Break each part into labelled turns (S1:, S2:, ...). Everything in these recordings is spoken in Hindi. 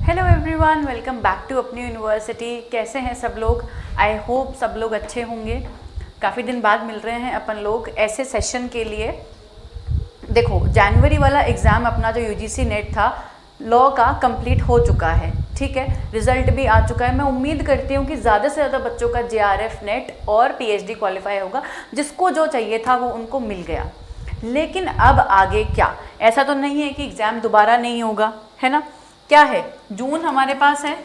S1: Hello everyone, welcome back to अपनी यूनिवर्सिटी। कैसे हैं सब लोग? आई होप सब लोग अच्छे होंगे। काफ़ी दिन बाद मिल रहे हैं अपन लोग ऐसे सेशन के लिए। देखो, जनवरी वाला एग्ज़ाम अपना जो यूजीसी नेट था लॉ का कंप्लीट हो चुका है, ठीक है। रिजल्ट भी आ चुका है। मैं उम्मीद करती हूँ कि ज़्यादा से ज़्यादा बच्चों का जेआरएफ नेट और पीएचडी क्वालिफाई होगा। जिसको जो चाहिए था वो उनको मिल गया। लेकिन अब आगे क्या? ऐसा तो नहीं है कि एग्ज़ाम दोबारा नहीं होगा, है ना। क्या है, जून हमारे पास है,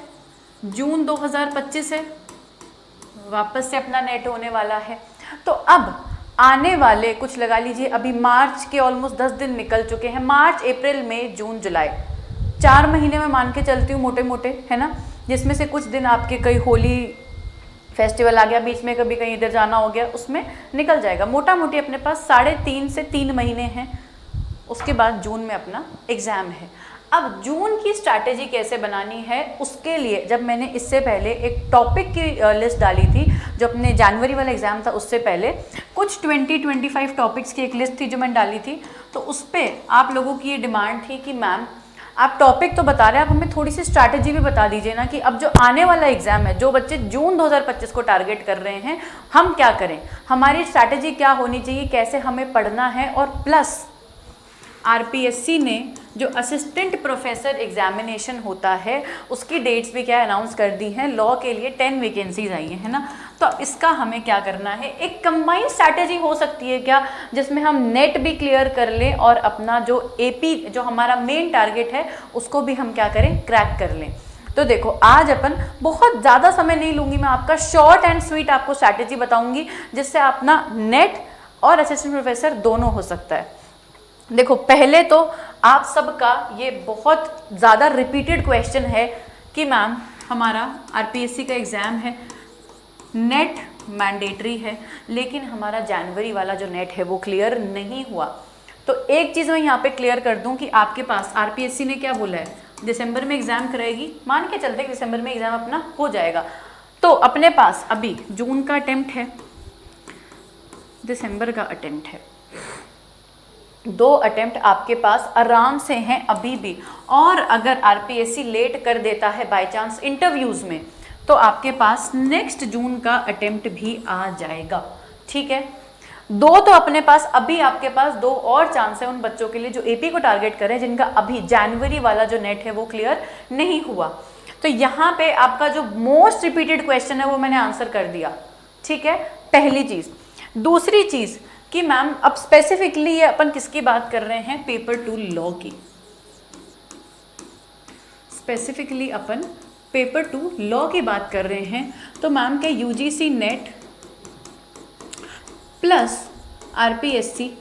S1: जून 2025 है, वापस से अपना नेट होने वाला है। तो अब आने वाले कुछ लगा लीजिए, अभी मार्च के ऑलमोस्ट 10 दिन निकल चुके हैं। मार्च, अप्रैल, मई, जून, जुलाई, 4 महीने में मान के चलती हूँ मोटे मोटे, है ना। जिसमें से कुछ दिन आपके कहीं होली फेस्टिवल आ गया बीच में, कभी कहीं इधर जाना हो गया, उसमें निकल जाएगा। मोटा मोटी अपने पास 3.5 से 3 महीने हैं। उसके बाद जून में अपना एग्ज़ाम है। अब जून की स्ट्रैटेजी कैसे बनानी है, उसके लिए जब मैंने इससे पहले एक टॉपिक की लिस्ट डाली थी, जो अपने जनवरी वाला एग्ज़ाम था उससे पहले कुछ 20-25 टॉपिक्स की एक लिस्ट थी जो मैंने डाली थी। तो उस पर आप लोगों की ये डिमांड थी कि मैम आप टॉपिक तो बता रहे हैं, आप हमें थोड़ी सी स्ट्रैटेजी भी बता दीजिए ना, कि अब जो आने वाला एग्ज़ाम है, जो बच्चे जून 2025 को टारगेट कर रहे हैं, हम क्या करें, हमारी स्ट्रैटेजी क्या होनी चाहिए, कैसे हमें पढ़ना है। और प्लस आरपीएससी ने जो असिस्टेंट प्रोफेसर एग्जामिनेशन होता है उसकी डेट्स भी क्या अनाउंस कर दी हैं। लॉ के लिए 10 वैकेंसीज आई हैं, है ना। तो इसका हमें क्या करना है, एक कंबाइंड स्ट्रैटेजी हो सकती है क्या, जिसमें हम नेट भी क्लियर कर लें और अपना जो एपी जो हमारा मेन टारगेट है उसको भी हम क्या करें, क्रैक कर लें। तो देखो, आज अपन बहुत ज़्यादा समय नहीं लूँगी, मैं आपका शॉर्ट एंड स्वीट आपको स्ट्रैटेजी बताऊँगी जिससे अपना नेट और असिस्टेंट प्रोफेसर दोनों हो सकता है। देखो, पहले तो आप सबका ये बहुत ज़्यादा रिपीटेड क्वेश्चन है कि मैम हमारा आरपीएससी का एग्ज़ाम है, नेट मैंडेटरी है, लेकिन हमारा जनवरी वाला जो नेट है वो क्लियर नहीं हुआ। तो एक चीज़ मैं यहाँ पे क्लियर कर दूँ कि आपके पास आरपीएससी ने क्या बोला है, दिसंबर में एग्ज़ाम कराएगी। मान के चलते दिसंबर में एग्ज़ाम अपना हो जाएगा। तो अपने पास अभी जून का अटेम्प्ट है, दिसंबर का अटेम्प्ट है, 2 अटेम्प्ट आपके पास आराम से हैं अभी भी। और अगर आरपीएससी लेट कर देता है बाय चांस इंटरव्यूज़ में, तो आपके पास नेक्स्ट जून का अटेम्प्ट भी आ जाएगा, ठीक है। 2 तो अपने पास अभी आपके पास 2 और चांस है उन बच्चों के लिए जो एपी को टारगेट करें, जिनका अभी जनवरी वाला जो नेट है वो क्लियर नहीं हुआ। तो यहाँ पे आपका जो मोस्ट रिपीटेड क्वेश्चन है वो मैंने आंसर कर दिया, ठीक है, पहली चीज़। दूसरी चीज़ कि मैम अब स्पेसिफिकली ये अपन किसकी बात कर रहे हैं, पेपर 2 लॉ की। स्पेसिफिकली अपन पेपर 2 लॉ की बात कर रहे हैं। तो मैम के UGC net plus RPSC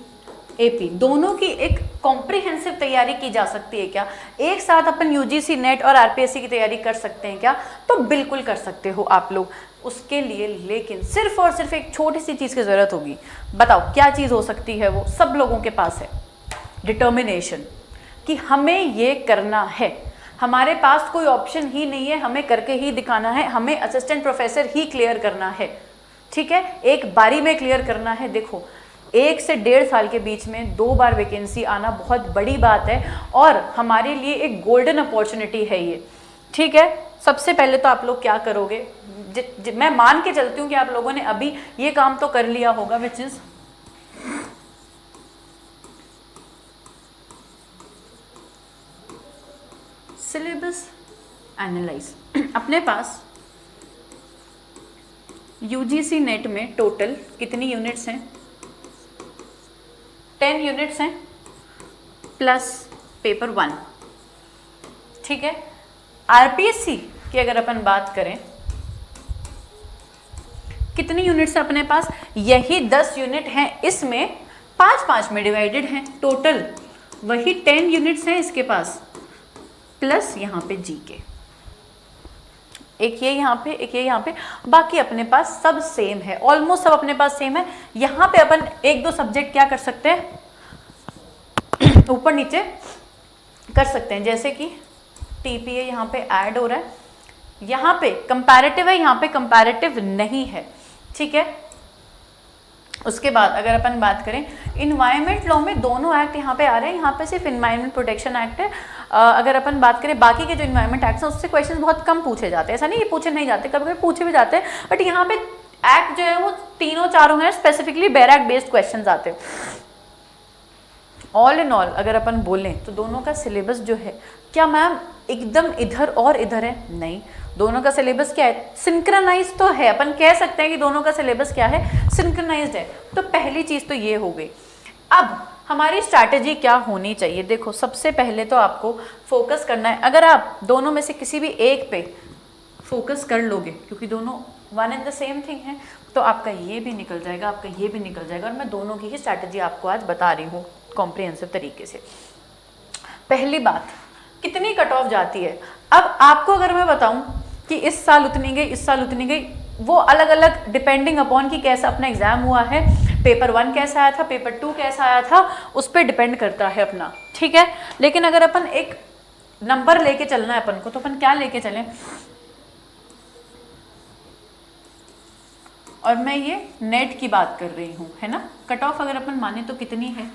S1: AP दोनों की एक कॉम्प्रिहेंसिव तैयारी की जा सकती है क्या? एक साथ अपन यूजीसी नेट और आरपीएससी की तैयारी कर सकते हैं क्या? तो बिल्कुल कर सकते हो आप लोग। उसके लिए लेकिन सिर्फ और सिर्फ एक छोटी सी चीज़ की ज़रूरत होगी। बताओ क्या चीज़ हो सकती है? वो सब लोगों के पास है, डिटर्मिनेशन, कि हमें ये करना है। हमारे पास कोई ऑप्शन ही नहीं है, हमें करके ही दिखाना है, हमें असिस्टेंट प्रोफेसर ही क्लियर करना है, ठीक है, एक बारी में क्लियर करना है। देखो, 1 से 1.5 साल के बीच में 2 बार वैकेंसी आना बहुत बड़ी बात है और हमारे लिए एक गोल्डन अपॉर्चुनिटी है ये, ठीक है। सबसे पहले तो आप लोग क्या करोगे, मैं मान के चलती हूँ कि आप लोगों ने अभी ये काम तो कर लिया होगा, विच इज सिलेबस एनालाइज। अपने पास यूजीसी नेट में टोटल कितनी यूनिट्स हैं? 10 यूनिट्स हैं प्लस पेपर 1, ठीक है। आरपीएससी की अगर अपन बात करें, कितनी यूनिट्स अपने पास? यही 10 यूनिट हैं, इसमें 5-5 में डिवाइडेड हैं, टोटल वही 10 यूनिट्स हैं इसके पास, प्लस यहाँ पे जीके, एक ये यहाँ पे, एक ये यहाँ पे, बाकी अपने पास सब सेम है, ऑलमोस्ट सब अपने पास सेम है। यहाँ पे अपन 1-2 सब्जेक्ट क्या कर सकते हैं, ऊपर नीचे कर सकते हैं, जैसे कि टीपीए यहाँ पे ऐड हो रहा है, यहाँ पे कंपैरेटिव है, यहाँ पे कंपैरेटिव नहीं है, ठीक है। उसके बाद अगर अपन बात करें इन्वायरमेंट लॉ में दोनों एक्ट यहाँ पे आ रहे हैं, यहाँ पे सिर्फ इन्वायरमेंट प्रोटेक्शन एक्ट है। अगर अपन बात करें बाकी के जो इन्वायरमेंट एक्ट हैं उससे क्वेश्चन बहुत कम पूछे जाते हैं, ऐसा नहीं ये पूछे नहीं जाते, कभी कभी पूछे भी जाते हैं, बट यहाँ पे एक्ट जो है वो तीनों चारों हैं, स्पेसिफिकली बेर एक्ट बेस्ड क्वेश्चन आते हैं। ऑल इन ऑल अगर अपन बोलें तो दोनों का सिलेबस जो है, क्या मैम एकदम इधर और इधर है? नहीं, दोनों का सिलेबस क्या है, सिंक्रोनाइज तो है, अपन कह सकते हैं कि दोनों का सिलेबस क्या है, सिंक्रोनाइज्ड है। तो पहली चीज तो ये हो गई। अब हमारी स्ट्रैटेजी क्या होनी चाहिए? देखो सबसे पहले तो आपको फोकस करना है, अगर आप दोनों में से किसी भी एक पे फोकस कर लोगे, क्योंकि दोनों one and the same thing है, तो आपका ये भी निकल जाएगा, आपका ये भी निकल जाएगा। और मैं दोनों की ही स्ट्रैटेजी आपको आज बता रही हूँ कॉम्प्रिहेंसिव तरीके से। पहली बात, कितनी कट ऑफ जाती है? अब आपको अगर मैं बताऊं कि इस साल उतनी गई, इस साल उतनी गई, वो अलग अलग डिपेंडिंग अपॉन कि कैसा अपना एग्जाम हुआ है, पेपर 1 कैसा आया था, पेपर 2 कैसा आया था, उस पर डिपेंड करता है अपना, ठीक है। लेकिन अगर अपन एक नंबर लेके चलना है अपन को, तो अपन क्या लेके चलें? और मैं ये नेट की बात कर रही हूँ, है ना। कट ऑफ अगर अपन माने तो कितनी है?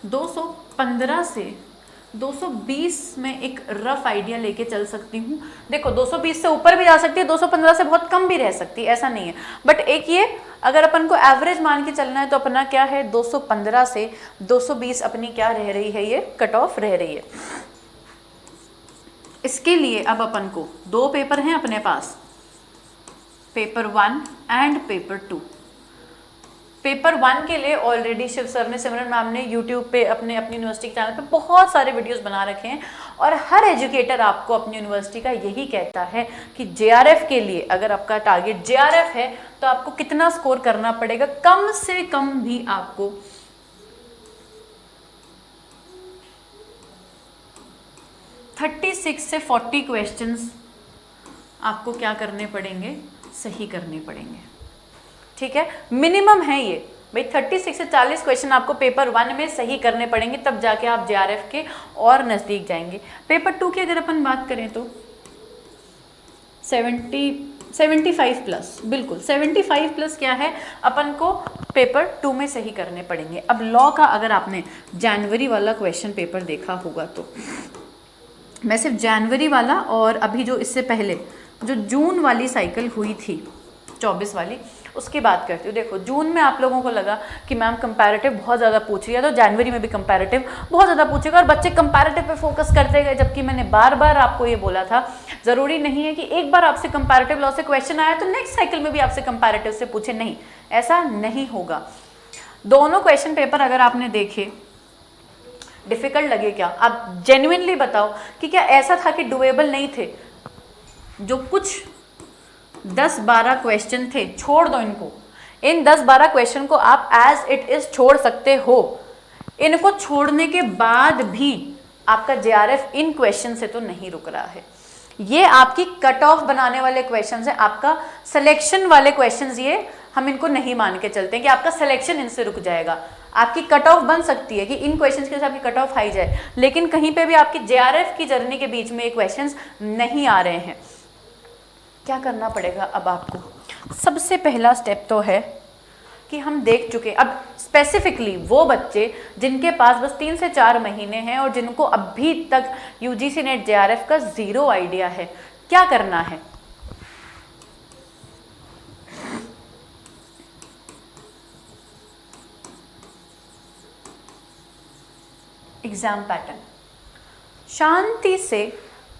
S1: 215 से 220 में एक रफ आइडिया लेके चल सकती हूँ। देखो 220 से ऊपर भी जा सकती है, 215 से बहुत कम भी रह सकती है, ऐसा नहीं है। बट एक ये अगर अपन को एवरेज मान के चलना है तो अपना क्या है, 215 से 220 अपनी क्या रह रही है, ये कट ऑफ रह रही है। इसके लिए अब अपन को 2 पेपर हैं अपने पास, पेपर 1 एंड पेपर 2। पेपर 1 के लिए ऑलरेडी शिव सर ने, सिमरन मैम ने यूट्यूब पे अपनी यूनिवर्सिटी के चैनल पे बहुत सारे वीडियोस बना रखे हैं, और हर एजुकेटर आपको अपनी यूनिवर्सिटी का यही कहता है कि जेआरएफ के लिए अगर आपका टारगेट जेआरएफ है तो आपको कितना स्कोर करना पड़ेगा, कम से कम भी आपको 36 से 40 क्वेश्चंस आपको क्या करने पड़ेंगे, सही करने पड़ेंगे, ठीक है। मिनिमम है ये भाई, 36 से 40 क्वेश्चन आपको पेपर 1 में सही करने पड़ेंगे, तब जाके आप जेआरएफ के और नज़दीक जाएंगे। पेपर 2 की अगर अपन बात करें तो 75 प्लस, बिल्कुल 75 प्लस क्या है, अपन को पेपर 2 में सही करने पड़ेंगे। अब लॉ का अगर आपने जनवरी वाला क्वेश्चन पेपर देखा होगा तो मैं सिर्फ जनवरी वाला और अभी जो इससे पहले जो जून वाली साइकिल हुई थी 24 वाली, उसकी बात करती हूँ। देखो जून में आप लोगों को लगा कि मैम कंपैरेटिव बहुत ज़्यादा पूछ रही है, तो जनवरी में भी कंपैरेटिव बहुत ज़्यादा पूछेगा और बच्चे कंपैरेटिव पे फोकस करते गए, जबकि मैंने बार बार आपको ये बोला था ज़रूरी नहीं है कि एक बार आपसे कंपैरेटिव लॉ से क्वेश्चन आया तो नेक्स्ट साइकिल में भी आपसे कंपैरेटिव से पूछे, नहीं, ऐसा नहीं होगा। दोनों क्वेश्चन पेपर अगर आपने देखे, डिफिकल्ट लगे क्या? आप जेन्युइनली बताओ कि क्या ऐसा था कि डुएबल नहीं थे? जो कुछ 10-12 क्वेश्चन थे, छोड़ दो इनको, इन 10-12 क्वेश्चन को आप एज इट इज छोड़ सकते हो। इनको छोड़ने के बाद भी आपका जेआरएफ इन क्वेश्चन से तो नहीं रुक रहा है। ये आपकी कट ऑफ बनाने वाले क्वेश्चंस है, आपका सिलेक्शन वाले क्वेश्चंस, ये हम इनको नहीं मान के चलते हैं कि आपका सिलेक्शन इनसे रुक जाएगा। आपकी कट ऑफ बन सकती है कि इन क्वेश्चंस के साथ आपकी कट ऑफ हाई जाए, लेकिन कहीं पे भी आपकी जेआरएफ की जर्नी के बीच में ये क्वेश्चंस नहीं आ रहे हैं। क्या करना पड़ेगा अब आपको? सबसे पहला स्टेप तो है कि हम देख चुके, अब स्पेसिफिकली वो बच्चे जिनके पास बस 3 से 4 महीने हैं और जिनको अभी तक यूजीसी नेट जेआरएफ का 0 आइडिया है, क्या करना है? एग्जाम पैटर्न, शांति से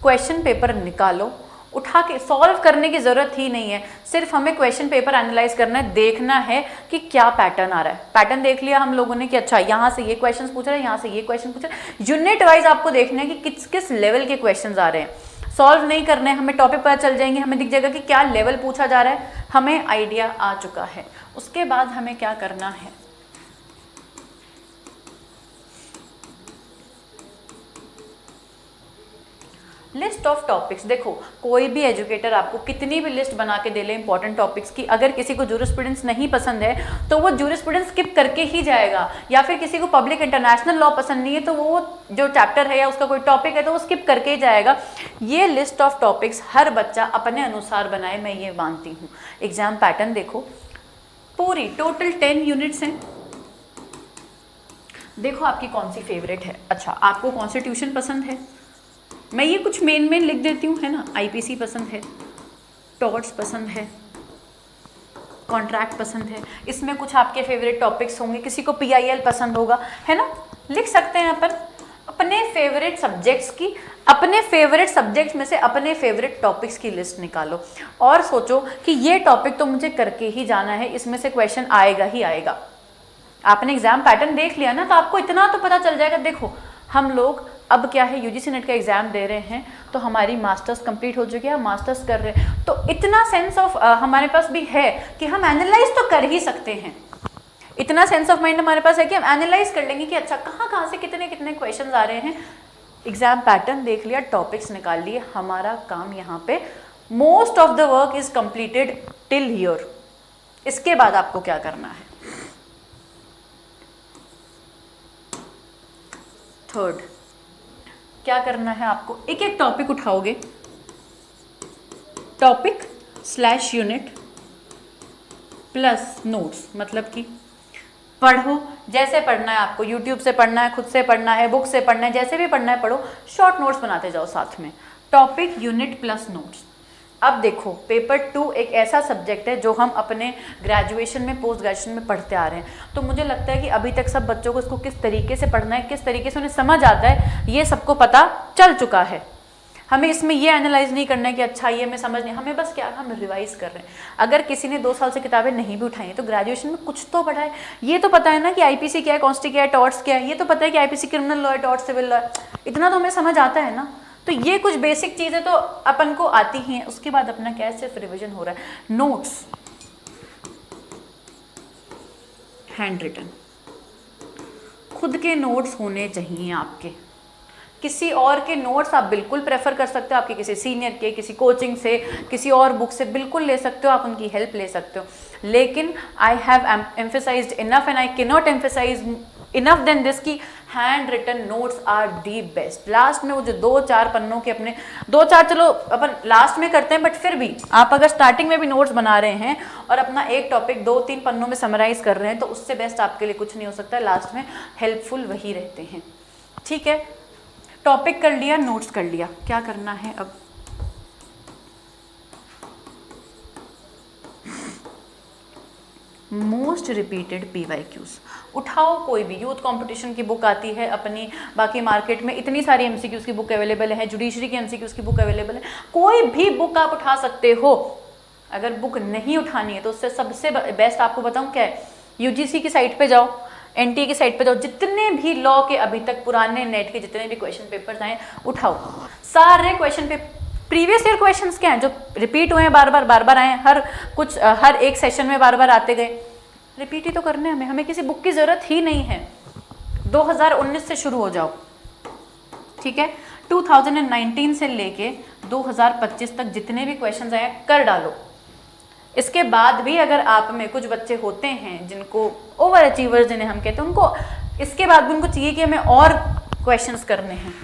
S1: क्वेश्चन पेपर निकालो, उठा के सॉल्व करने की ज़रूरत ही नहीं है, सिर्फ हमें क्वेश्चन पेपर एनालाइज करना है, देखना है कि क्या पैटर्न आ रहा है। पैटर्न देख लिया हम लोगों ने कि अच्छा यहाँ से ये क्वेश्चंस पूछ रहे हैं, यहाँ से ये क्वेश्चन पूछ रहे हैं, यूनिट वाइज आपको देखना है कि किस किस लेवल के क्वेश्चंस आ रहे हैं। सॉल्व नहीं करने, हमें टॉपिक पता चल जाएंगे, हमें दिख जाएगा कि क्या लेवल पूछा जा रहा है, हमें आइडिया आ चुका है। उसके बाद हमें क्या करना है, लिस्ट ऑफ टॉपिक्स। देखो कोई भी एजुकेटर आपको कितनी भी लिस्ट बना के दे ले इंपॉर्टेंट टॉपिक्स की, अगर किसी को जूरिस्प्रूडेंस नहीं पसंद है तो वो जूरिस्प्रूडेंस स्किप करके ही जाएगा, या फिर किसी को पब्लिक इंटरनेशनल लॉ पसंद नहीं है तो वो जो चैप्टर है या उसका कोई टॉपिक है तो वो स्किप करके ही जाएगा। ये लिस्ट ऑफ टॉपिक्स हर बच्चा अपने अनुसार बनाए, मैं ये मानती हूँ। एग्जाम पैटर्न देखो, पूरी टोटल 10 यूनिट्स हैं। देखो आपकी कौन सी फेवरेट है। अच्छा, आपको कॉन्स्टिट्यूशन पसंद है, मैं ये कुछ मेन लिख देती हूँ, है ना। आईपीसी पसंद है, टॉर्ट्स पसंद है, कॉन्ट्रैक्ट पसंद है, इसमें कुछ आपके फेवरेट टॉपिक्स होंगे, किसी को पीआईएल पसंद होगा, है ना। लिख सकते हैं अपन अपने फेवरेट सब्जेक्ट्स की, अपने फेवरेट सब्जेक्ट्स में से अपने फेवरेट टॉपिक्स की लिस्ट निकालो और सोचो कि ये टॉपिक तो मुझे करके ही जाना है, इसमें से क्वेश्चन आएगा ही आएगा। आपने एग्जाम पैटर्न देख लिया ना, तो आपको इतना तो पता चल जाएगा। देखो हम लोग अब क्या है, यूजीसी नेट का एग्जाम दे रहे हैं, तो हमारी मास्टर्स कंप्लीट हो चुकी है, हम मास्टर्स कर रहे हैं, तो इतना सेंस ऑफ हमारे पास भी है कि हम एनालाइज तो कर ही सकते हैं। इतना सेंस ऑफ माइंड हमारे पास है कि हम एनालाइज कर लेंगे कि अच्छा कहाँ से कितने कितने क्वेश्चन आ रहे हैं। एग्जाम पैटर्न देख लिया, टॉपिक्स निकाल लिए, हमारा काम यहाँ पे most of the work is completed till here. इसके बाद आपको क्या करना है, थर्ड क्या करना है आपको, एक एक टॉपिक उठाओगे, टॉपिक / यूनिट प्लस नोट्स, मतलब कि पढ़ो जैसे पढ़ना है आपको, यूट्यूब से पढ़ना है, खुद से पढ़ना है, बुक से पढ़ना है, जैसे भी पढ़ना है पढ़ो, शॉर्ट नोट्स बनाते जाओ साथ में, टॉपिक यूनिट प्लस नोट्स। अब देखो पेपर 2 एक ऐसा सब्जेक्ट है जो हम अपने ग्रेजुएशन में, पोस्ट ग्रेजुएशन में पढ़ते आ रहे हैं, तो मुझे लगता है कि अभी तक सब बच्चों को इसको किस तरीके से पढ़ना है, किस तरीके से उन्हें समझ आता है, ये सबको पता चल चुका है। हमें इसमें ये एनालाइज नहीं करना है कि अच्छा ये मैं समझ नहीं, हमें बस क्या हम रिवाइज कर रहे हैं। अगर किसी ने 2 साल से किताबें नहीं भी उठाई तो ग्रेजुएशन में कुछ तो पढ़ा है, ये तो पता है ना कि आईपीसी क्या है, कॉन्स्टी क्या है, टॉर्ट्स क्या है, ये तो पता है कि आईपीसी क्रिमिनल लॉ है, टॉर्ट्स सिविल लॉ है, इतना तो हमें समझ आता है ना। तो ये कुछ बेसिक चीज़ें तो अपन को आती ही हैं। उसके बाद अपना क्या सिर्फ रिविजन हो रहा है। नोट्स हैंड रिटन, खुद के नोट्स होने चाहिए आपके, किसी और के नोट्स आप बिल्कुल प्रेफर कर सकते हो, आपके किसी सीनियर के, किसी कोचिंग से, किसी और बुक से बिल्कुल ले सकते हो, आप उनकी हेल्प ले सकते हो, लेकिन I have emphasised enough and I can not emphasise enough then this key hand written notes are the best. Last में वो जो 2-4 पन्नों के अपने 2-4 चलो अपन लास्ट में करते हैं, बट फिर भी आप अगर स्टार्टिंग में भी नोट्स बना रहे हैं और अपना एक टॉपिक 2-3 पन्नों में समराइज कर रहे हैं, तो उससे बेस्ट आपके लिए कुछ नहीं हो सकता। लास्ट में हेल्पफुल वही रहते हैं, ठीक है। टॉपिक कर लिया, नोट्स कर लिया, क्या करना है अब, मोस्ट रिपीटेड PYQs उठाओ। कोई भी यूथ कंपटीशन की बुक आती है अपनी, बाकी मार्केट में इतनी सारी MCQs की बुक अवेलेबल है, जुडिशरी की MCQs की बुक अवेलेबल है, कोई भी बुक आप उठा सकते हो। अगर बुक नहीं उठानी है तो उससे सबसे बेस्ट आपको बताऊं क्या है, UGC की साइट पे जाओ, NTA की साइट पे जाओ, जितने भी लॉ के अभी तक पुराने नेट के जितने भी क्वेश्चन पेपर्स आए उठाओ, सारे question paper previous year questions क्या हैं जो रिपीट हुए हैं, बार बार आए हैं, हर एक सेशन में बार आते गए, रिपीट ही तो करने हैं हमें किसी बुक की जरूरत ही नहीं है। 2019 से शुरू हो जाओ, ठीक है, 2019 से लेके 2025 तक जितने भी क्वेश्चंस आए कर डालो। इसके बाद भी अगर आप में कुछ बच्चे होते हैं जिनको ओवर अचीवर्स जिन्हें हम कहते हैं, उनको इसके बाद भी उनको चाहिए कि हमें और क्वेश्चंस करने हैं,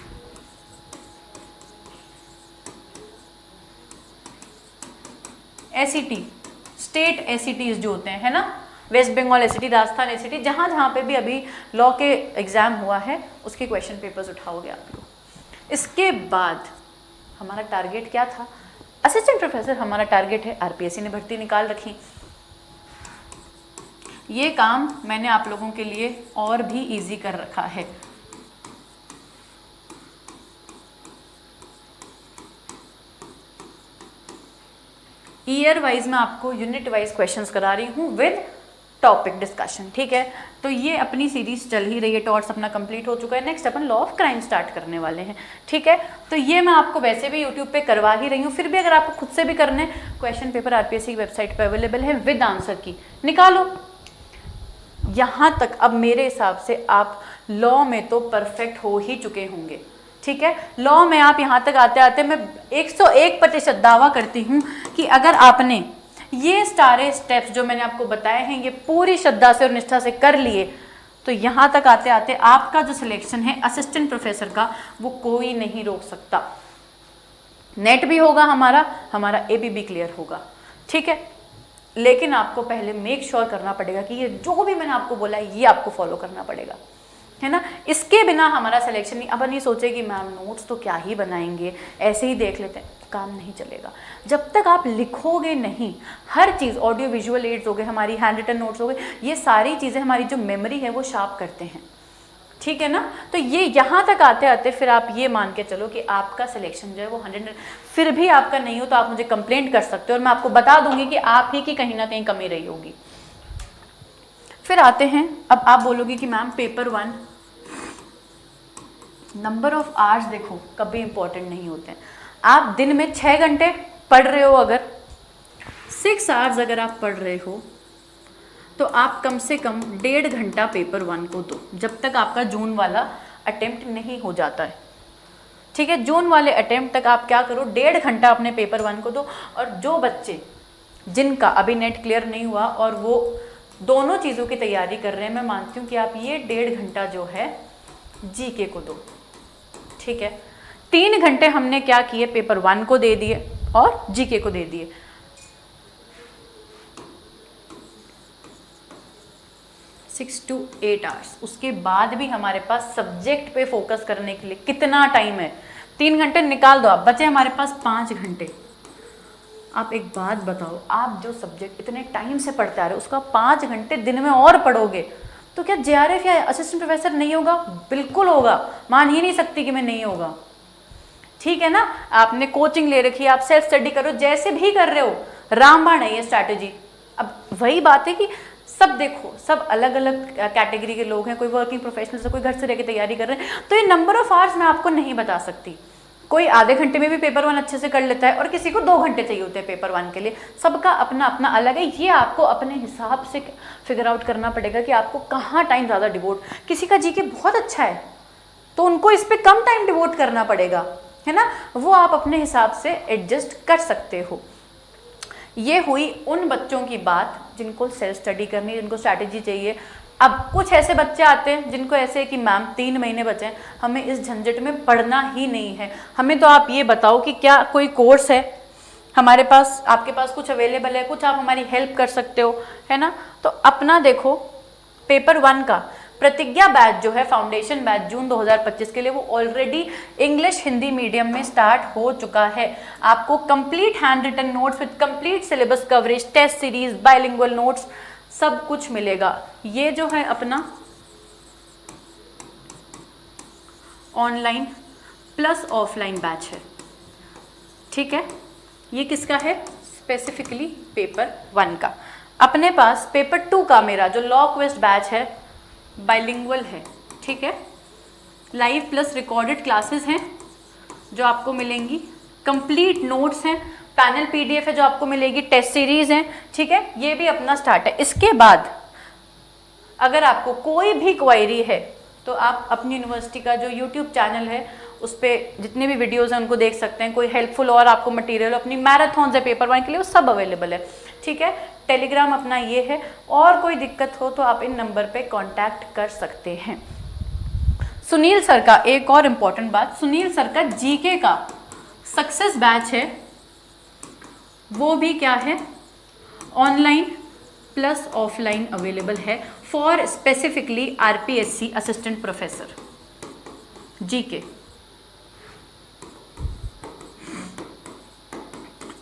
S1: SET स्टेट SETs जो होते हैं, है ना, वेस्ट बंगाल SET, राजस्थान SET, जहाँ पे भी अभी लॉ के एग्जाम हुआ है उसके क्वेश्चन पेपर्स उठाओगे आप लोग। इसके बाद हमारा टारगेट क्या था, असिस्टेंट प्रोफेसर हमारा टारगेट है, RPSC ने भर्ती निकाल रखी। ये काम मैंने आप लोगों के लिए और भी इजी कर रखा है। ईयर वाइज मैं आपको यूनिट वाइज क्वेश्चंस करा रही हूँ विद टॉपिक डिस्कशन, ठीक है। तो ये अपनी सीरीज चल ही रही है, टॉर्ट्स अपना कंप्लीट हो चुका है, next upon law of crime start करने वाले हैं, ठीक है। तो ये मैं आपको वैसे भी यूट्यूब पे करवा ही रही हूँ, फिर भी अगर आपको खुद से भी करने, क्वेश्चन पेपर RPSC की वेबसाइट पे अवेलेबल है विद आंसर की, निकालो। यहाँ तक अब मेरे हिसाब से आप लॉ में तो परफेक्ट हो ही चुके होंगे, ठीक है। लॉ में आप यहाँ तक आते आते मैं 101% दावा करती हूँ कि अगर आपने ये सारे स्टेप्स जो मैंने आपको बताए हैं ये पूरी श्रद्धा से और निष्ठा से कर लिए, तो यहाँ तक आते आते आपका जो सिलेक्शन है असिस्टेंट प्रोफेसर का वो कोई नहीं रोक सकता। नेट भी होगा हमारा ABB क्लियर होगा, ठीक है। लेकिन आपको पहले मेक श्योर करना पड़ेगा कि ये जो भी मैंने आपको बोला है ये आपको फॉलो करना पड़ेगा, है ना। इसके बिना हमारा सिलेक्शन नहीं। अब नहीं सोचे कि मैम नोट्स तो क्या ही बनाएंगे, ऐसे ही देख लेते हैं, काम नहीं चलेगा। जब तक आप लिखोगे नहीं, हर चीज़, ऑडियो विजुअल एड्स हो गए, हमारी हैंड रिटन नोट्स हो गए, ये सारी चीज़ें हमारी जो मेमोरी है वो शार्प करते हैं, ठीक है ना। तो ये यहाँ तक आते आते फिर आप ये मान के चलो कि आपका सिलेक्शन जो है वो 100, फिर भी आपका नहीं हो तो आप मुझे कंप्लेंट कर सकते हो और मैं आपको बता दूंगी कि आप ही की कहीं ना कहीं कमी रही होगी। फिर आते हैं, अब आप बोलोगे कि ma'am paper 1 number of hours देखो कभी इंपॉर्टेंट नहीं होते हैं। आप दिन में 6 घंटे पढ़ रहे हो, अगर 6 आवर्स अगर आप पढ़ रहे हो तो आप कम से कम 1.5 घंटा पेपर 1 को दो, जब तक आपका जून वाला अटेम्प्ट नहीं हो जाता है, ठीक है। जून वाले अटेम्प्ट तक आप क्या करो, 1.5 घंटा अपने पेपर 1 को दो। और जो बच्चे जिनका अभी नेट क्लियर नहीं हुआ और वो दोनों चीज़ों की तैयारी कर रहे हैं, मैं मानती हूँ कि आप ये 1.5 घंटा जो है जीके को दो, ठीक है। 3 घंटे हमने क्या किए, पेपर 1 को दे दिए और जीके को दे दिए। 6 to 8 आवर्स। उसके बाद भी हमारे पास सब्जेक्ट पे फोकस करने के लिए कितना टाइम है, 3 घंटे निकाल दो आप, बचे हमारे पास 5 घंटे। आप एक बात बताओ, आप जो सब्जेक्ट इतने टाइम से पढ़ते आ रहे हो उसका 5 घंटे दिन में और पढ़ोगे तो क्या जेआरएफ या असिस्टेंट प्रोफेसर नहीं होगा? बिल्कुल होगा, मान ही नहीं सकती कि मैं नहीं होगा, ठीक है ना। आपने कोचिंग ले रखी है, आप सेल्फ स्टडी करो, जैसे भी कर रहे हो, रामबाण है ये स्ट्रैटेजी। अब वही बात है कि सब देखो, सब अलग अलग कैटेगरी के लोग हैं, कोई वर्किंग प्रोफेशनल्स है, कोई घर से रह के तैयारी कर रहे हैं, तो ये नंबर ऑफ आवर्स मैं आपको नहीं बता सकती। कोई आधे घंटे में भी पेपर 1 अच्छे से कर लेता है और किसी को 2 घंटे चाहिए होते हैं पेपर 1 के लिए। सबका अपना अपना अलग है, ये आपको अपने हिसाब से फिगर आउट करना पड़ेगा कि आपको कहाँ टाइम ज़्यादा डिवोट। किसी का जीके बहुत अच्छा है तो उनको इस पर कम टाइम डिवोट करना पड़ेगा, है ना। वो आप अपने हिसाब से एडजस्ट कर सकते हो। ये हुई उन बच्चों की बात जिनको सेल्फ स्टडी करनी है, जिनको स्ट्रैटेजी चाहिए। अब कुछ ऐसे बच्चे आते हैं जिनको ऐसे है कि मैम 3 महीने बचे हैं, हमें इस झंझट में पढ़ना ही नहीं है, हमें तो आप ये बताओ कि क्या कोई कोर्स है हमारे पास, आपके पास कुछ अवेलेबल है, कुछ आप हमारी हेल्प कर सकते हो, है ना। तो अपना देखो, पेपर 1 का प्रतिज्ञा बैच जो है, फाउंडेशन बैच जून 2025 के लिए, वो ऑलरेडी इंग्लिश हिंदी मीडियम में स्टार्ट हो चुका है। आपको complete hand written notes with complete syllabus coverage, test series, bilingual notes, सब कुछ मिलेगा। ये जो है अपना ऑनलाइन प्लस ऑफलाइन बैच है, ठीक है। ये किसका है? स्पेसिफिकली पेपर 1 का। अपने पास पेपर 2 का मेरा जो लॉ क्विज बैच है, बाइलिंगुअल है, ठीक है। लाइव प्लस रिकॉर्डेड क्लासेस हैं जो आपको मिलेंगी, कंप्लीट नोट्स हैं, पैनल पीडीएफ है जो आपको मिलेगी, टेस्ट सीरीज हैं, ठीक है। ये भी अपना स्टार्ट है। इसके बाद अगर आपको कोई भी क्वेरी है तो आप अपनी यूनिवर्सिटी का जो यूट्यूब चैनल है उस पर जितने भी वीडियोज़ हैं उनको देख सकते हैं। कोई हेल्पफुल और आपको मटेरियल, अपनी मैराथन है पेपर 1 के लिए, वो सब अवेलेबल है, ठीक है। टेलीग्राम अपना ये है, और कोई दिक्कत हो तो आप इन नंबर पे कांटेक्ट कर सकते हैं। सुनील सर का एक और इम्पॉर्टेंट बात, सुनील सर का जीके का सक्सेस बैच है, वो भी क्या है, ऑनलाइन प्लस ऑफलाइन अवेलेबल है for specifically RPSC assistant professor GK.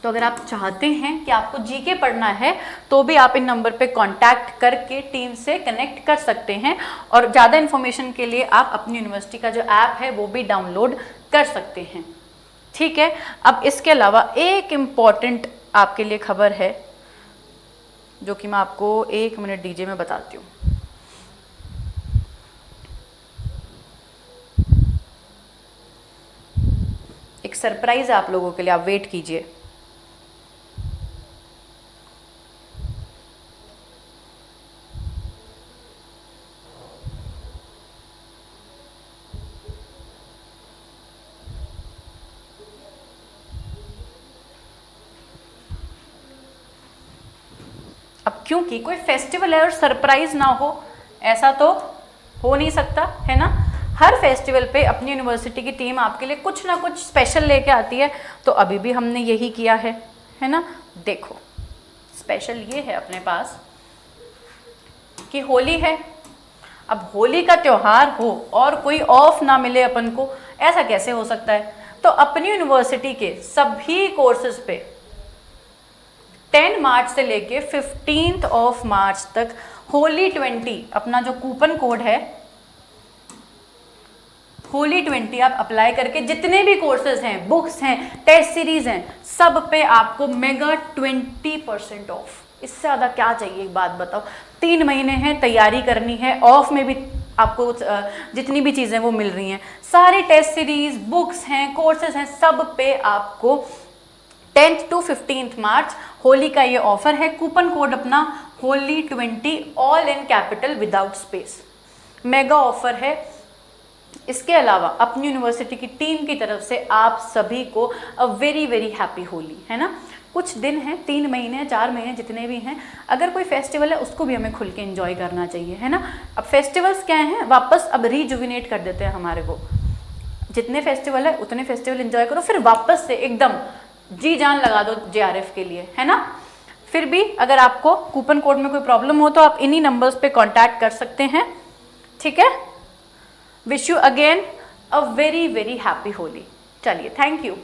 S1: तो अगर आप चाहते हैं कि आपको जीके पढ़ना है तो भी आप इन नंबर पे कांटेक्ट करके टीम से कनेक्ट कर सकते हैं, और ज़्यादा इन्फॉर्मेशन के लिए आप अपनी यूनिवर्सिटी का जो ऐप है वो भी डाउनलोड कर सकते हैं, ठीक है। अब इसके अलावा एक इम्पॉर्टेंट आपके लिए खबर है जो कि मैं आपको 1 मिनट दीजिए, मैं बताती हूँ। एक सरप्राइज है आप लोगों के लिए, आप वेट कीजिए। अब क्योंकि कोई फेस्टिवल है और सरप्राइज ना हो, ऐसा तो हो नहीं सकता, है ना। हर फेस्टिवल पे अपनी यूनिवर्सिटी की टीम आपके लिए कुछ ना कुछ स्पेशल लेके आती है, तो अभी भी हमने यही किया है ना। देखो, स्पेशल ये है अपने पास कि होली है। अब होली का त्योहार हो और कोई ऑफ ना मिले अपन को, ऐसा कैसे हो सकता है? तो अपनी यूनिवर्सिटी के सभी कोर्सेज पे 10 मार्च से लेके 15 मार्च तक होली 20 अपना जो कूपन कोड है होली 20 आप अप्लाई करके जितने भी कोर्सेज हैं, बुक्स हैं, टेस्ट सीरीज हैं, सब पे आपको मेगा 20% ऑफ। इससे ज़्यादा क्या चाहिए? एक बात बताओ, 3 महीने हैं, तैयारी करनी है, ऑफ में भी आपको जितनी भी चीज़ें वो मिल रही हैं, सारी टेस्ट सीरीज, बुक्स हैं, कोर्सेज हैं, सब पे आपको 10th to 15th मार्च होली का ये ऑफर है। कूपन कोड अपना Holi 20 all in capital without space, mega offer है। इसके अलावा अपनी यूनिवर्सिटी की टीम की तरफ से आप सभी को a very very happy Holi, है ना। कुछ दिन हैं, 3 महीने 4 महीने जितने भी हैं, अगर कोई फेस्टिवल है उसको भी हमें खुल के एंजॉय करना चाहिए, है ना। अब फेस्टिवल्स क्या हैं, वापस अब रिजुविनेट कर देते हैं हमारे को। जितने फेस्टिवल है उतने फेस्टिवल एंजॉय करो, फिर वापस से एकदम जी जान लगा दो JRF के लिए, है ना। फिर भी अगर आपको कूपन कोड में कोई प्रॉब्लम हो तो आप इन्हीं नंबर्स पे कांटेक्ट कर सकते हैं, ठीक है। Wish you again a very very happy Holi. चलिए, थैंक यू।